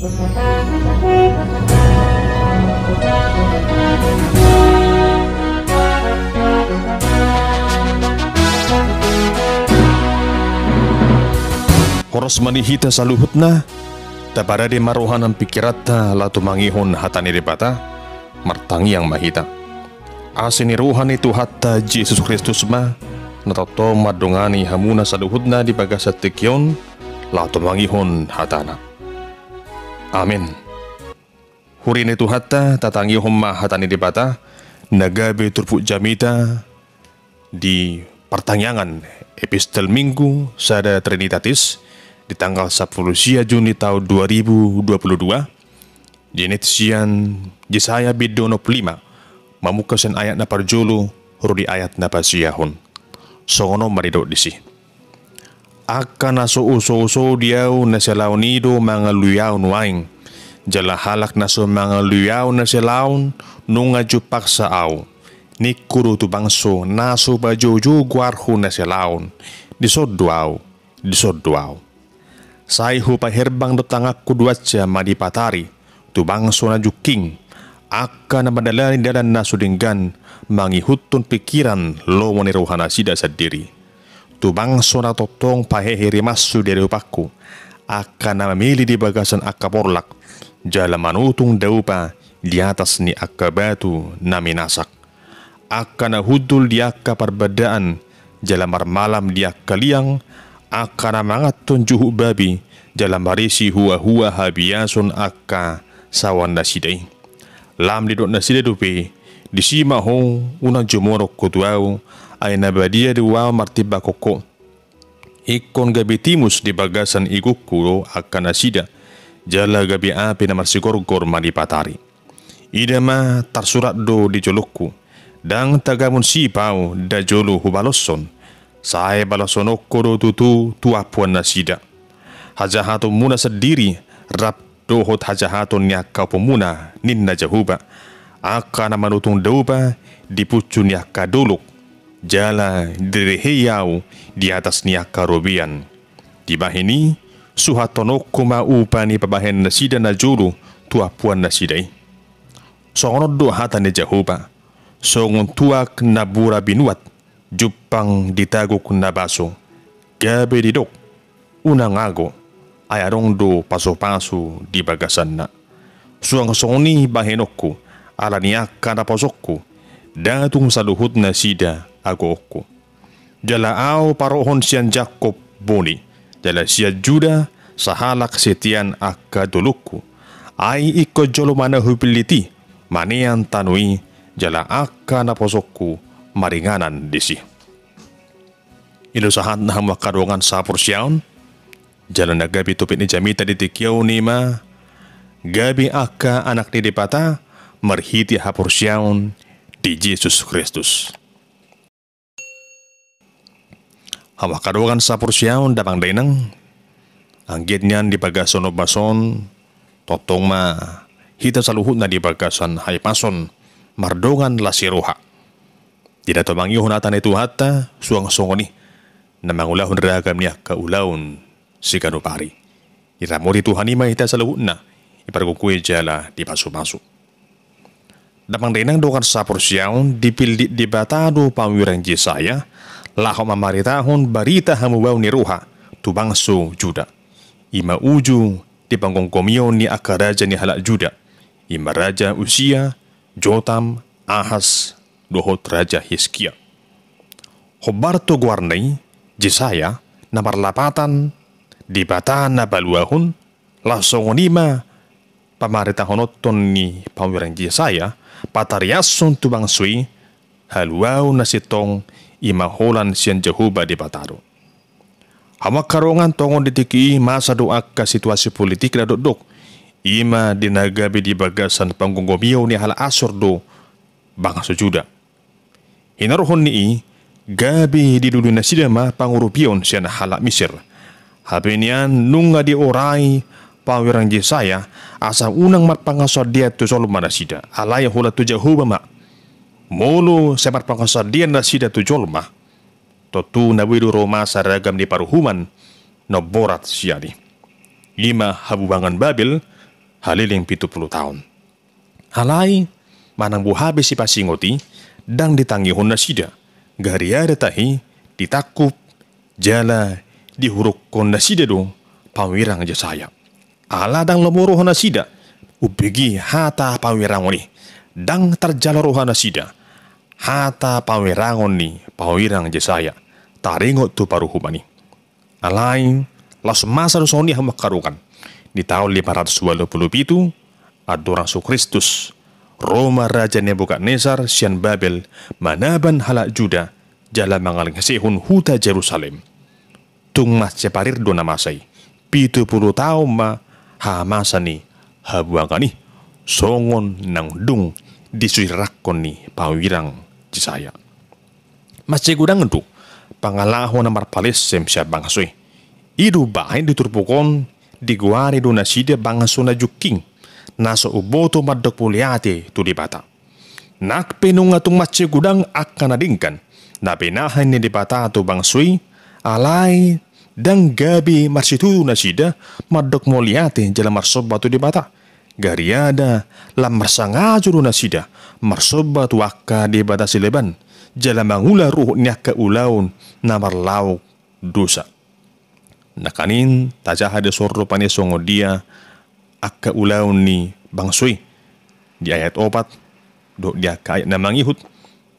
Horos manihita saluhutna, tabara de maruhanan pikirata latu mangihon hatani debata, martangi yang mahita. Asini ruhan itu hatta Yesus Kristus ma, natoto madongani hamuna saluhutna di bagasa tekyon, latu mangihon hatana. Amin. Hurin itu hatta tatangi homma hatani debata, nagabe turpu jamita di pertanyaan epistel minggu sada Trinitatis di tanggal 10 Juni tahun 2022 di netisian Yesaya bidono 5 mamukasan ayat na parjulu rudi ayat na pasiyahon songono marido disi akan naso uso diau na selaunido mga luyaw nuaing jala halak naso mga luyaw na selaun nunga jupak sa aw ni kuru tu bangso naso bajojo guarhu na selaun disodduaw Sai hupa herbang do tangak kuduaca madipatari tu bangso na juking akan madalani dalan na sudinggan mangihutun pikiran lo rohana sida sadiri tu bangso na totong paheheri masu dari upaku akan memilih di bagasan akaporlak jala manutung daupa di atas ni akabatu na minasak akan hudul di akka perbedaan jala marmalam di akkaliang akan mangatun juhu babi dalam barisi hua habiasun akka sawan nasidai lam didok nasida dupe disima ho unang jumoro kutuau ay nabadia dua martiba koko ikon gabi timus di bagasan iguku akan nasida jala gabi api na marsigorgor manipatari idama tarsurat do di jolokku dang tagamun sipau da jolo hubalosson Saya balasonoko do tutu tuapuan nasida. Hajahato muna sendiri rap dohot hajahato nyaka pemuna ninna jahuba. Aka na manutong dauba dipucu nyaka doluk. Jala direheyau di atas nyaka robian. Di bahini suhatonoko maupani pabahen nasida na julu tuapuan nasidai. Songonod do hatan ni jahuba. Songon tuak nabura binuat. Jupang ditagok na baso, gabi didok, unang ago, ayarong do paso-paso di bagasan na. Suang soni bahenokku, ala niyaka na pasokku, datung sa luhut na sida agookku. Jala au parohon siyan Jacob boni, jala siya Juda sa halak setian akadulukku, ay iko jolo mana hupiliti, manian tanui, jala aka na pasokku, maringanan disi. Ilusahan na makaruangan sa porsyaon, jalan na gabi tupit ni jamita di tikyaw ni ma, gabi aka anak ni dipata, marhiti ha porsyaon di Jesus Kristus. Makaruangan sa porsyaon dabang dainang, ang niyan di bagason o bason, totong ma, hita sa luhut na di bagasan haipason, mardongan lasiruha. Tidak tumangihon natan itu hatta suang songoni na mangulahon ragam niya kaulaon si kanupari. Iramori Tuhan ima hita sa luhut na iparkukuy jala di pasu-pasu. Damang dinang dokan sa porsyaon dipildi di batado pamwirang Yesaya laho mamaritahon barita hamubaw ni ruha tu bangso Juda. Ima uju di panggongkomion ni akaraja ni halak Juda. Ima raja Usia, Jotam, Ahas, dohot Raja Hizkia. Hobarto guarnay, Yesaya, na marlapatan, di bata na baluahon, lasongonima, pamaritahonotton ni pamwirang Yesaya, patariason tubang sui, haluaw na sitong imaholan siyan Jehovah di bataro. Hamak karongan tongon ditiki masa doak ka situasi politik na dodok, ima dinagabi di bagasan panggungomiyaw ni hala asor do, bangsa Juda. Hinarohon ni gabi di dulu na sidama pangurupion siya na halak Misir. Habi niyan nung nga di oray pawirang Yesaya asa unang matpangasod dia tu Solomon na sida. Alaya hula tu Jehovah ma. Molo sa matpangasod dia na sida tu Jolma. Totu na wido Roma sa ragam di paruhuman no borat siya di. Lima habubangan Babil haliling 70 tahun. Alai manang buhabe si pasingoti dang ditangihon na sida. Gariada tahi ditakup jala dihurukon na sida do pawirang jasaya. Aladang lomuruhon na sida ubigi hata pawirangon ni dang terjalaruhan na sida hata pawirangon ni pawirang jasaya taringot tu paruhumani. Alai las masa soni hamakarukan di tahun 527 adorang su Kristus Roma Raja Nebukadnezar sian Babel manaban halak Juda jala mangaling sehun huta Jerusalem. Tung mas ceparir dona masai 70 tahun ma ha masa ni habuangani songon nang dung disuirakon ni pawirang Cisaya. Mas cegudang itu pangalahon namar palesem siap bangasui. Idu bahin diturpukon diguari do nasida bangasuna juking naso uboto madok puliate tu dibata. Nak penung atung masce gudang akan adingkan na penahan ni dibata tu bangsui alai dan gabi marsitu nasida madok moliate jalan marsoba tu dibata. Gariada lam marsangajuru nasida marsoba tu akka dibata sileban jalan mangula ruh nyaka ulaun namar lauk dosa. Nakanin tajaha de sorro panesongo dia akka ulaun ni bangsui di ayat 4 do dia ka ayat na mangihut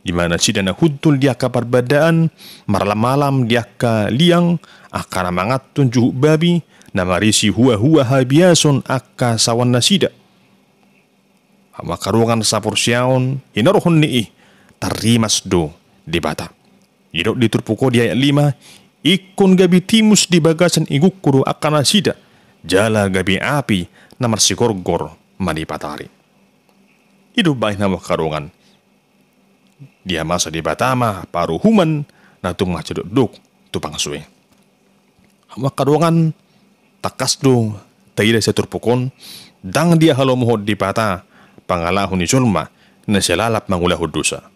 di mana sida na hudtul dia ka perbedaan malam-malam dia ka liang akan mangatun juhu babi na marisi hua habiason akka sawan nasida makarungan sapur siaon hinarohon ni tarimas do di bata idok diturpuko di ayat 5 ikon gabi timus di bagasan igukuru akan nasida jala gabi api namar sigorgor manipatari. Hidup baik nama karungan. Dia masa di batama paru human na tumah ceduk tupang suwe. Hama karungan takas do taida seturpukon dang dia halo mohod di bata pangalahun ni sulma na selalap mangulahud dosa.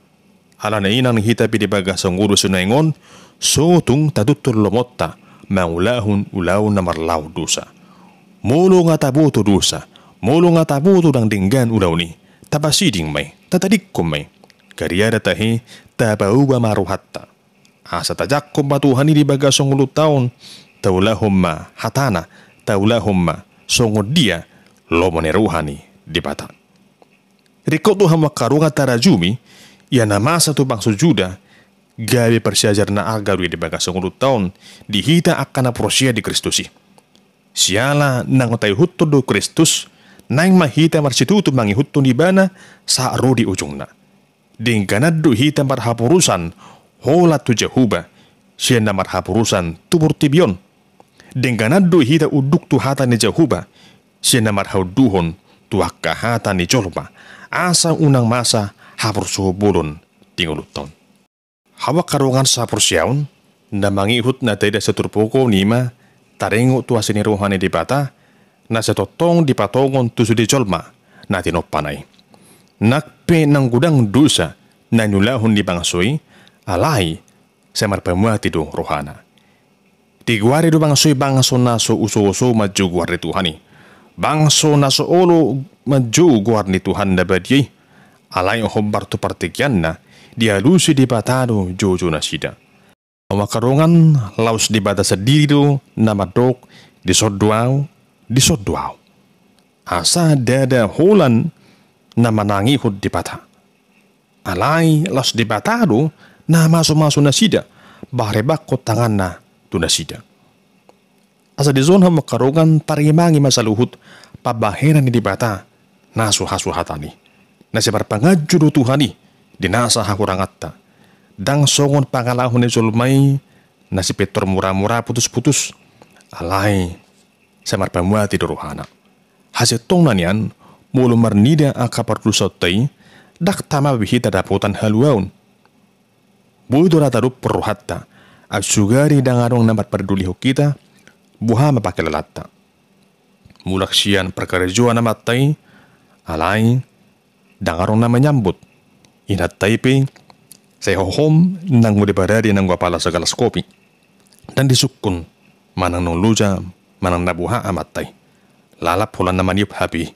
Hala na inang hitapi di bagasang urus sunaingon so tung tadutur lomotta mangulahun ulaw na marlaw dosa. Molo nga tabuto dosa, molo nga tabuto dang dinggan ulaw ni, tabasiding may, tatadik ko may. Kariyada tahi, tabauba maruhatta. Asa tajak ko batuhan ni di bagasong ulut taon, taulahom ma hatana, taulahom ma songod dia, lomoneruhani di bata. Rikot tuhan makarunga tarajumi, ya namasa tu bang sujuda, gabi persyajar na agarwi di bagasong ulut taon, dihita akan prosya di Kristusi. Siala nang utay hutto do Kristus, nang mahita marsituto mangihutto ni bana sa aro di ujung na. Dingkanad do hita marhapurusan, holat tu Jehuba, siya na marhapurusan tubur tibyon. Dingkanad do hita uduk tu hata ni Jehuba, siya na marhauduhon tu akka hata ni Jolba, asa unang masa hapursuho bulon tinguluton. Hawak karungan sa persyaon, na mangihut na tayo sa turpoko nima, tarengo tu asini rohani di bata na setotong di patongon tu sudi jolma na tinopanay. Nakpe ng gudang dosa na nulahon di bangsoy alay sa marpamuati do rohana. Tiguari do bangsoy bangso naso uso-uso majuguar ni Tuhani. Bangso naso olo majuguar ni Tuhan na badiyay alay o hombar tu partikyan na dialusi di batado jojo na sida. Makarungan laus di bata sendiri do na madok di sodwaw. Asa dada holan na manangihod di bata. Alay laus di bata do na maso-maso na sida barebak ko tangan na tu na sida. Asa di zona makarungan tarimangi masaluhut pabaheran ni di bata nasuhasuhatani. Nasi parpangadyo do Tuhani dinasa hakurangatta. Dang songon pangalahon ni Zulmay na si Petor mura-mura putus-putus alay sa marpamuati do rohana. Hasetong na niyan mulo marnida ang kapartusot tay dak tama bihita daputan haluaon. Budo na tarup peruhatta at sugari dangarong namat perduliho kita buha mapakilalatta. Mulak siyan perkerjuan namat tay alay dangarong na menyambut inat taype saya hohom nang mudibarari nang wapala sa galas kopi dan disukun manang nong luja manang nabuha amatay lalap hulan naman yup habi.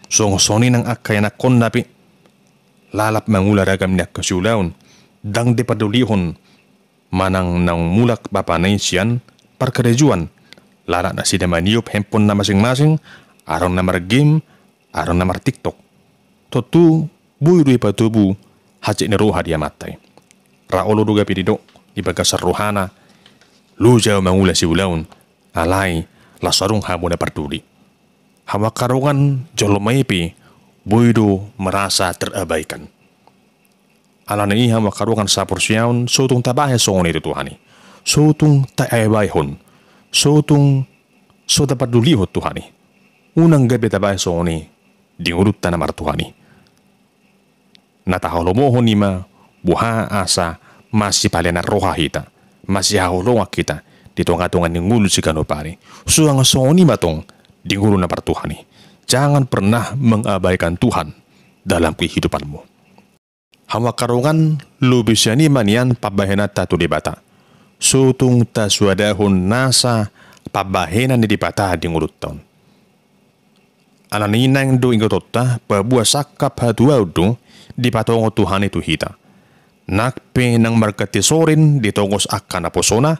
Song-soni ng akay na kon napi, lalap mangularagam niya kasyulaon, dang di padulihon, manang nang mulak bapanay siyan, parkarejuan, lala na sida maniyup hempon na masing-masing, araw na margame, araw na mar-tiktok. Totu, buyrui patubu, haji ni roha dia matay. Raolo duga pidido, ibaga sa rohana, lujaw mangula si ulaun, alay, lasarong hamo na partuli. Hawa karungan jolomaipi, buydo merasa terabaikan. Ala na iha makarungan sa porsyaon, sutong tabahe songon ito Tuhani. Sutong taebayhon, sutong so dapat dulihot Tuhani. Unang gabi tabahe songon ni, dingurut tanamar Tuhani. Nataholomohon nima, buha asa, masih palena roha hita, masih haholongak kita, ditongatongan ng ngulu si kanopari. Suang songon ni matong, dinguru na partuhani. Jangan pernah mengabaikan Tuhan dalam kehidupanmu. Hawa karungan lubi siya ni manian pabahena tatu di bata. Sutung taswadahun nasa pabahena ni di bata di ngurut taon. Alaninang do ingotota babua sakap hadua do di patongo Tuhan itu hita. Nakpe nang markatisorin ditongos akan aposona.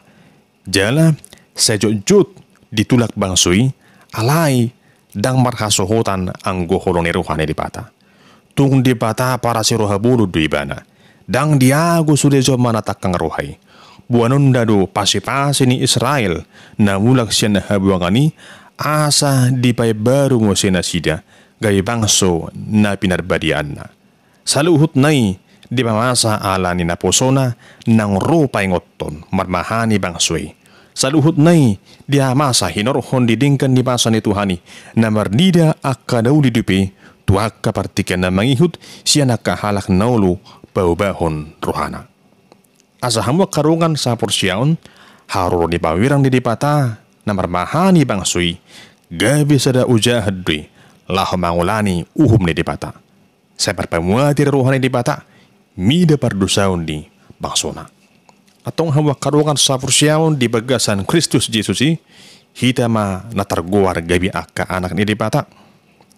Jala sejujut ditulak bangsui alai dang marhasohotan ang goholong neruhane di bata. Tung di bata para si rohabulu di ibana. Dang diago sudejo manatakang rohay. Buanon dado pasi-pasi ni Israel na mulak siya na habuangani asa di pay baru mo sinasida gay bangso na pinarbadian na. Saluhut nai di mamasa ala ni naposona nang rupay ngoton marmahani bangsoy. Saluhut nai di amasa hinorhon didingkan ni basa ni Tuhani na mardida akadaw di dupi tuak kapartikan na mangihut siya nakahalak naulu baubahon rohana. Asa hamwa karungan sa porsyaon haruro ni pawirang di dipata na marmahani bangsoy gabi sada ujahad dui laho mangulani uhum ni dipata. Sa parpamuati rohani dipata mida pardusaon di bangsona. Atong hawa karungan sa porsyaon di bagasan Kristus Yesusi hita ma natarguar gabi akka anak ni dipata.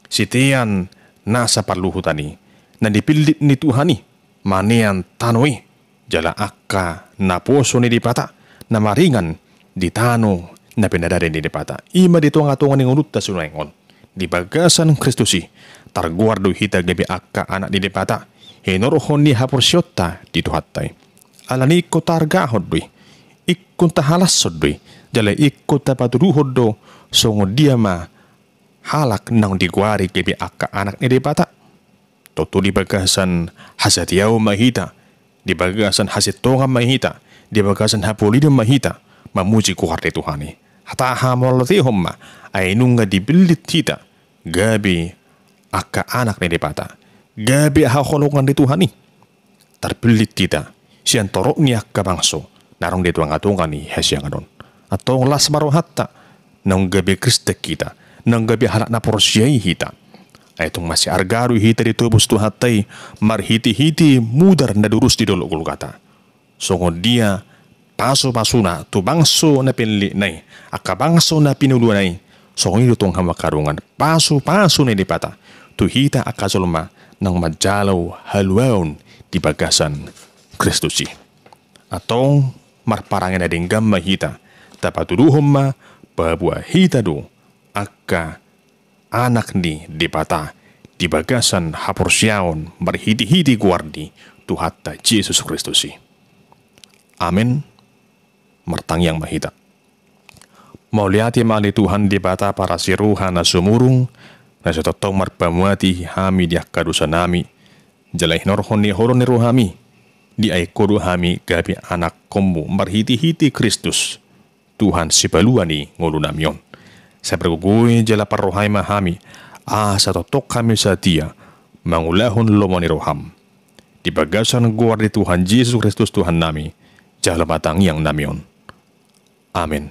Sitian nasa parluhutani na dipilit ni Tuhani manian tanoi jala akka na poso ni dipata na maringan di tano na pinadarin ni dipata. Ima dito nga tungan ng unut ta sunengon di bagasan Kristusi targuar do hita gabi akka anak ni dipata hinorohon ni haporsyota di tuhatay. Alani ko targahod doy ikkun tahalasod doy jala ikkun tapaturuhod do songo dia ma halak nang digwari gabi akka anak ni dipata. Toto di bagasan hasatiyaw mahita, di bagasan hasitongam mahita, di bagasan hapolidam mahita, mamuji ko harte Tuhani. Hataha molatihom ma ay nunga dibilit hita, gabi akka anak ni dipata, gabi haholongan di Tuhani. Tarpilit kita, siyan torok ni akka bangso, narong dito ang atungan ni Hesyang anon. Atong las marohatta, nang gabi kristek kita, nang gabi halak na porsyay hita. Ay itong masih argaru hita dito busto hatay marhiti-hiti mudar na durus di dolo kata. Sungod dia paso-paso na to bangso na pinli nay akabangso na pinuluanay sungod ito tong hamakarungan paso-paso na dipata to hita akasolma ng madjalaw halwaon di bagasan Kristusi. Atong marparangin na dinggam mahita tapatuduhom ma babua hita do akka anak ni dipata di bagasan haporsyaon marhiti-hiti guardi tuhatta Jesus Kristusi. Amin. Martangyang mahita. Mauliati mali Tuhan dipata para siruha na sumurung na sa totoo marpamuati hami di akadusa nami jalay norhon ni horon ni ruhami di ay kodo hami gabi anak kommu marhiti-hiti Kristus Tuhan si paluan ni ngulu namyon. Sa pergugoy jala parrohay mahami, sa totok kami sa tiya, mangulahon lomo ni roham. Di bagasan guar di Tuhan Jesus Kristus Tuhan nami, jala batangyang namyon. Amen.